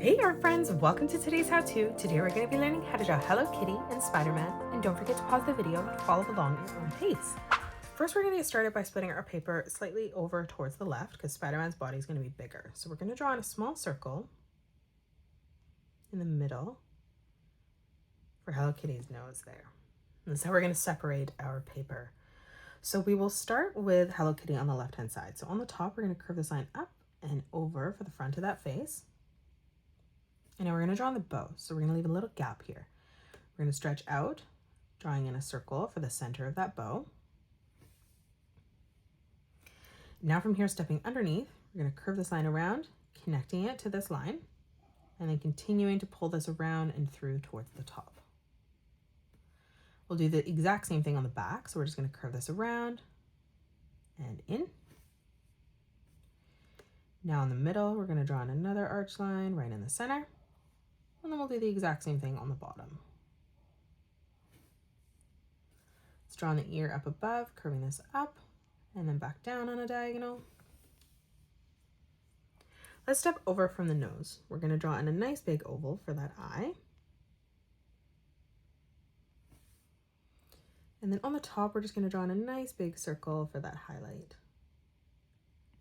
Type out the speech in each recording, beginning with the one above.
Hey art friends, welcome to today's how-to. Today we're going to be learning how to draw Hello Kitty and Spider-Man, and don't forget to pause the video to follow along at your own pace. First we're going to get started by splitting our paper slightly over towards the left because Spider-Man's body is going to be bigger. So we're going to draw in a small circle in the middle for Hello Kitty's nose there. And that's how we're going to separate our paper. So we will start with Hello Kitty on the left hand side. So on the top we're going to curve this line up and over for the front of that face. And now we're going to draw on the bow. So we're going to leave a little gap here. We're going to stretch out, drawing in a circle for the center of that bow. Now from here, stepping underneath, we're going to curve this line around, connecting it to this line, and then continuing to pull this around and through towards the top. We'll do the exact same thing on the back. So we're just going to curve this around and in. Now in the middle, we're going to draw in another arch line right in the center. And then we'll do the exact same thing on the bottom. Let's draw the ear up above, curving this up, and then back down on a diagonal. Let's step over from the nose. We're going to draw in a nice big oval for that eye. And then on the top, we're just going to draw in a nice big circle for that highlight,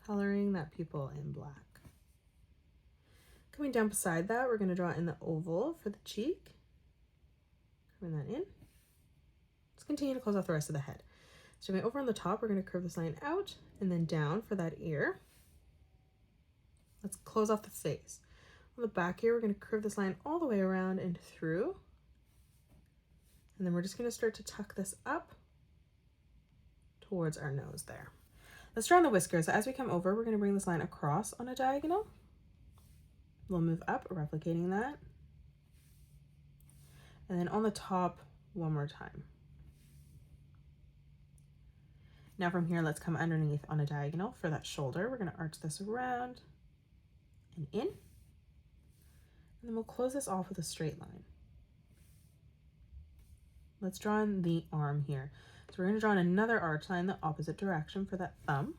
coloring that pupil in black. Coming down beside that, we're going to draw in the oval for the cheek, curving that in. Let's continue to close off the rest of the head. Stepping over on the top, we're going to curve this line out and then down for that ear. Let's close off the face. On the back here, we're going to curve this line all the way around and through. And then we're just going to start to tuck this up towards our nose there. Let's draw on the whiskers. As we come over, we're going to bring this line across on a diagonal. We'll move up, replicating that. And then on the top, one more time. Now from here, let's come underneath on a diagonal for that shoulder. We're going to arch this around and in. And then we'll close this off with a straight line. Let's draw in the arm here. So we're going to draw in another arch line the opposite direction for that thumb.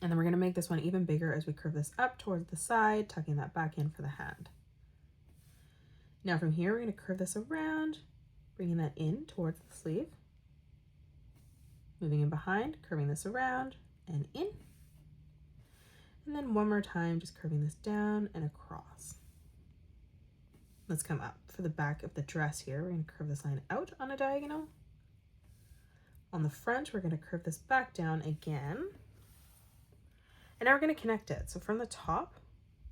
And then we're going to make this one even bigger as we curve this up towards the side, tucking that back in for the hand. Now from here, we're going to curve this around, bringing that in towards the sleeve. Moving in behind, curving this around and in. And then one more time, just curving this down and across. Let's come up for the back of the dress here. We're going to curve this line out on a diagonal. On the front, we're going to curve this back down again. And now we're going to connect it. So from the top,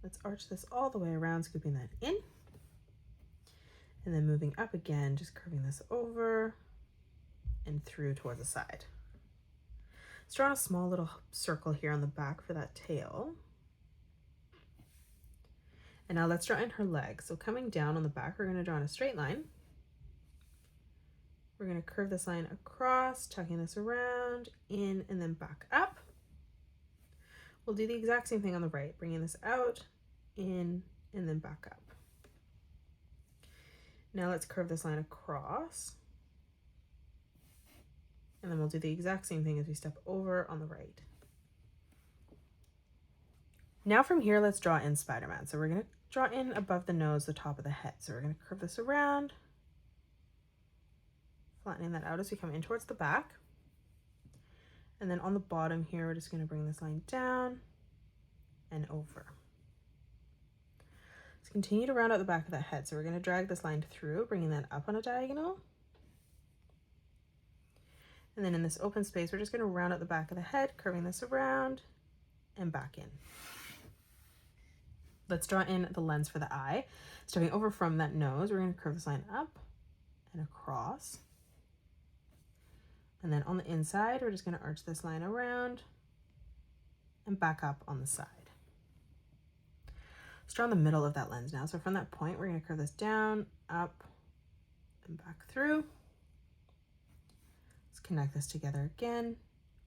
let's arch this all the way around, scooping that in. And then moving up again, just curving this over and through towards the side. Let's draw a small little circle here on the back for that tail. And now let's draw in her legs. So coming down on the back, we're going to draw in a straight line. We're going to curve this line across, tucking this around, in, and then back up. We'll do the exact same thing on the right, bringing this out, in, and then back up. Now let's curve this line across. And then we'll do the exact same thing as we step over on the right. Now from here, let's draw in Spider-Man. So we're going to draw in above the nose, the top of the head. So we're going to curve this around, flattening that out as we come in towards the back. And then on the bottom here, we're just going to bring this line down and over. Let's continue to round out the back of that head. So we're going to drag this line through, bringing that up on a diagonal. And then in this open space, we're just going to round out the back of the head, curving this around and back in. Let's draw in the lens for the eye. Starting over from that nose, we're going to curve this line up and across. And then on the inside, we're just going to arch this line around and back up on the side. Let's draw in the middle of that lens now. So from that point, we're going to curve this down, up, and back through. Let's connect this together again,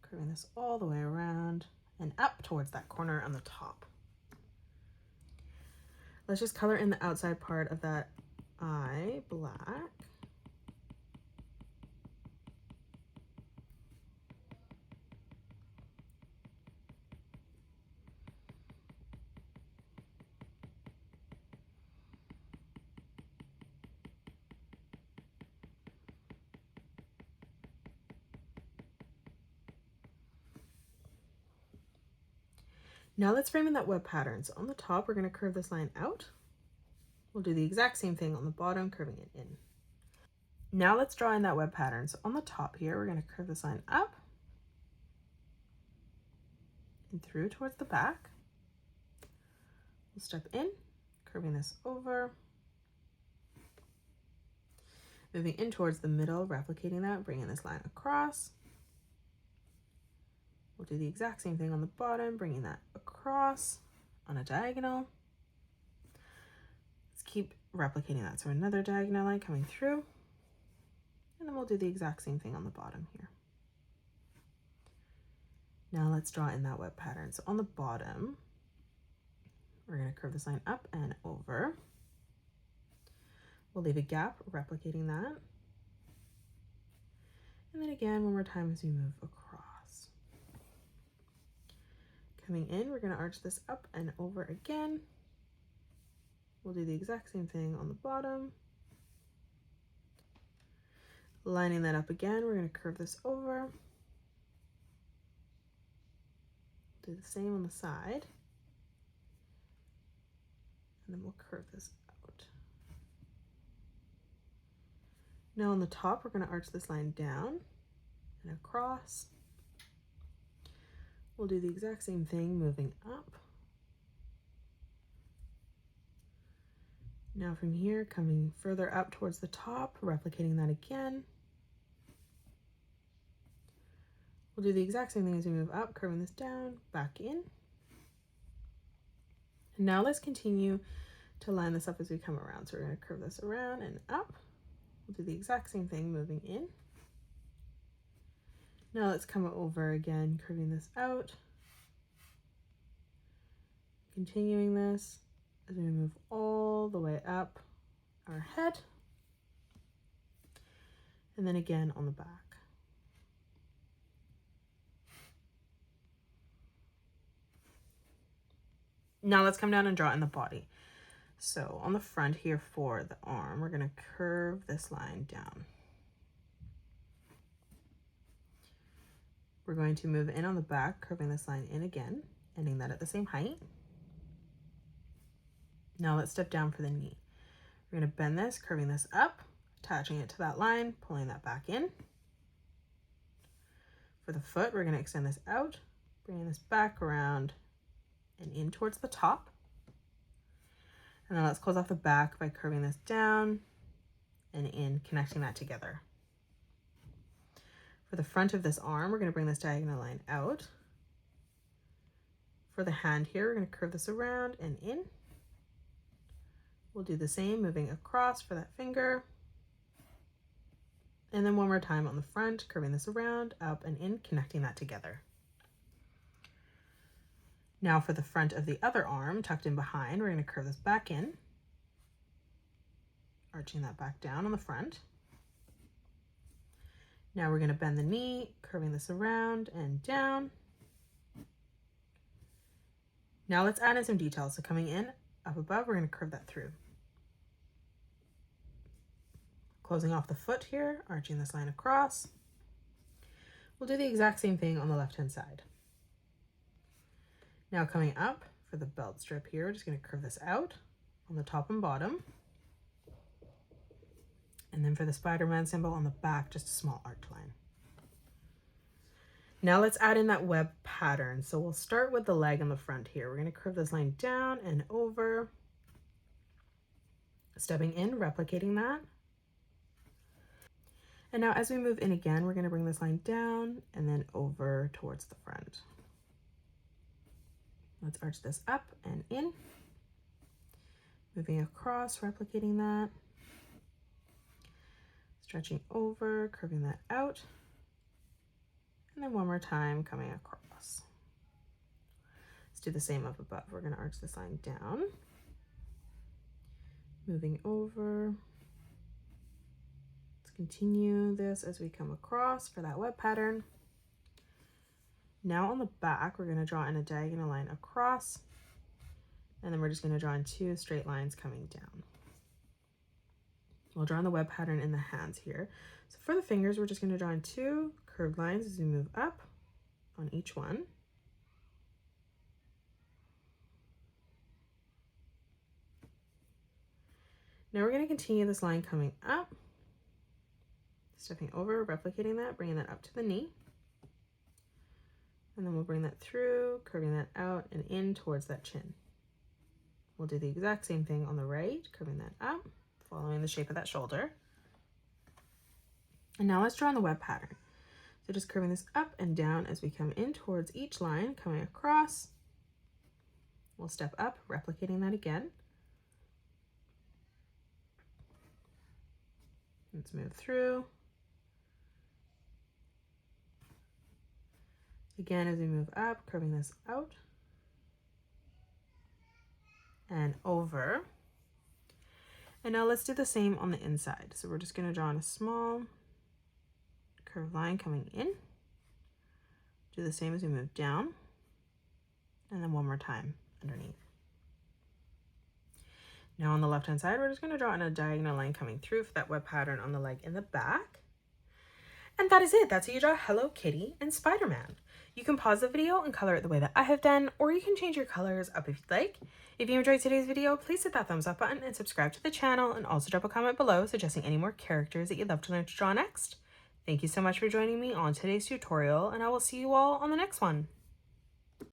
curving this all the way around and up towards that corner on the top. Let's just color in the outside part of that eye black. Now let's frame in that web pattern. So on the top, we're going to curve this line out. We'll do the exact same thing on the bottom, curving it in. Now let's draw in that web pattern. So on the top here, we're going to curve this line up and through towards the back. We'll step in, curving this over, moving in towards the middle, replicating that, bringing this line across. We'll do the exact same thing on the bottom, bringing that across on a diagonal. Let's keep replicating that. So another diagonal line coming through, and then we'll do the exact same thing on the bottom here. Now let's draw in that web pattern. So on the bottom, we're going to curve this line up and over. We'll leave a gap, replicating that. And then again, one more time as we move across. Coming in, we're going to arch this up and over again. We'll do the exact same thing on the bottom. Lining that up again, we're going to curve this over. Do the same on the side. And then we'll curve this out. Now on the top, we're going to arch this line down and across. We'll do the exact same thing, moving up. Now from here, coming further up towards the top, replicating that again. We'll do the exact same thing as we move up, curving this down, back in. And now let's continue to line this up as we come around. So we're going to curve this around and up. We'll do the exact same thing, moving in. Now let's come over again, curving this out. Continuing this as we move all the way up our head. And then again on the back. Now let's come down and draw in the body. So on the front here for the arm, we're going to curve this line down. We're going to move in on the back, curving this line in again, ending that at the same height. Now let's step down for the knee. We're going to bend this, curving this up, attaching it to that line, pulling that back in. For the foot, we're going to extend this out, bringing this back around and in towards the top. And then let's close off the back by curving this down and in, connecting that together. For the front of this arm, we're going to bring this diagonal line out. For the hand here, we're going to curve this around and in. We'll do the same, moving across for that finger. And then one more time on the front, curving this around, up and in, connecting that together. Now for the front of the other arm, tucked in behind, we're going to curve this back in, arching that back down on the front. Now we're going to bend the knee, curving this around and down. Now let's add in some details. So coming in, up above, we're going to curve that through. Closing off the foot here, arching this line across. We'll do the exact same thing on the left-hand side. Now coming up for the belt strip here, we're just going to curve this out on the top and bottom. And then for the Spiderman symbol on the back, just a small arch line. Now let's add in that web pattern. So we'll start with the leg on the front here. We're going to curve this line down and over, stepping in, replicating that. And now as we move in again, we're going to bring this line down and then over towards the front. Let's arch this up and in, moving across, replicating that, stretching over, curving that out, and then one more time coming across. Let's do the same up above. We're going to arch this line down, moving over. Let's continue this as we come across for that web pattern. Now on the back, we're going to draw in a diagonal line across, and then we're just going to draw in 2 straight lines coming down. We'll draw in the web pattern in the hands here. So for the fingers, we're just going to draw in 2 curved lines as we move up on each one. Now we're going to continue this line coming up, stepping over, replicating that, bringing that up to the knee. And then we'll bring that through, curving that out and in towards that chin. We'll do the exact same thing on the right, curving that up, following the shape of that shoulder. And now let's draw on the web pattern. So just curving this up and down as we come in towards each line, coming across. We'll step up, replicating that again. Let's move through. Again, as we move up, curving this out and over. And now let's do the same on the inside. So we're just going to draw on a small curved line coming in. Do the same as we move down. And then one more time underneath. Now on the left-hand side, we're just going to draw on a diagonal line coming through for that web pattern on the leg in the back. And that is it. That's how you draw Hello Kitty and Spider-Man. You can pause the video and color it the way that I have done, or you can change your colors up if you'd like. If you enjoyed today's video, please hit that thumbs up button and subscribe to the channel, and also drop a comment below suggesting any more characters that you'd love to learn to draw next. Thank you so much for joining me on today's tutorial, and I will see you all on the next one.